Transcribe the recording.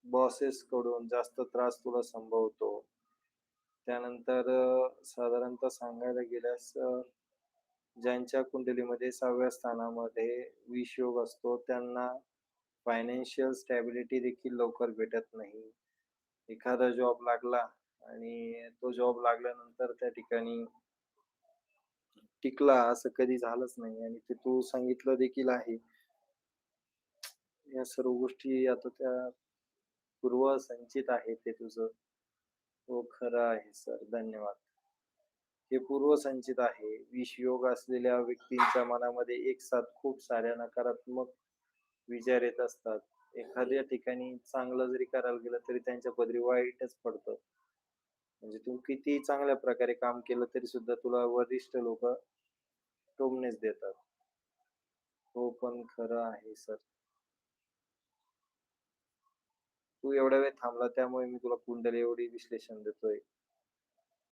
Bosses कडून जास्त त्रास तुला संभवतो. त्यानंतर साधारणतः सांगायला गेल्यास ज्यांच्या कुंडलीमध्ये 6व्या स्थानामध्ये विषयोग असतो, त्यांना फायनान्शियल स्टॅबिलिटी देखील लवकर भेटत नाही. एखादा जॉब लागला आणि तो जॉब लागल्यानंतर त्या ठिकाणी टिकला असं कधी झालंच नाही आणि ते तू सांगितलं देखील आहे. या सर्व गोष्टी आता त्या पूर्वसंचित आहे ते तुझं. हो, खरं आहे सर. धन्यवाद. हे पूर्वसंचित आहे. विषयोग असलेल्या व्यक्तींच्या मनामध्ये एकसाथ खूप साऱ्या नकारात्मक विचार येत असतात. एखाद्या ठिकाणी चांगलं जरी करायला गेलं तरी त्यांच्या पदरी वाईटच पडतं. म्हणजे तू कितीही चांगल्या प्रकारे काम केलं तरी सुद्धा तुला वरिष्ठ लोकं टोमणेच देतात. हो, पण खरं आहे सर. तू एवढा वेळ थांबला त्यामुळे मी तुला कुंडली एवढी विश्लेषण देतोय.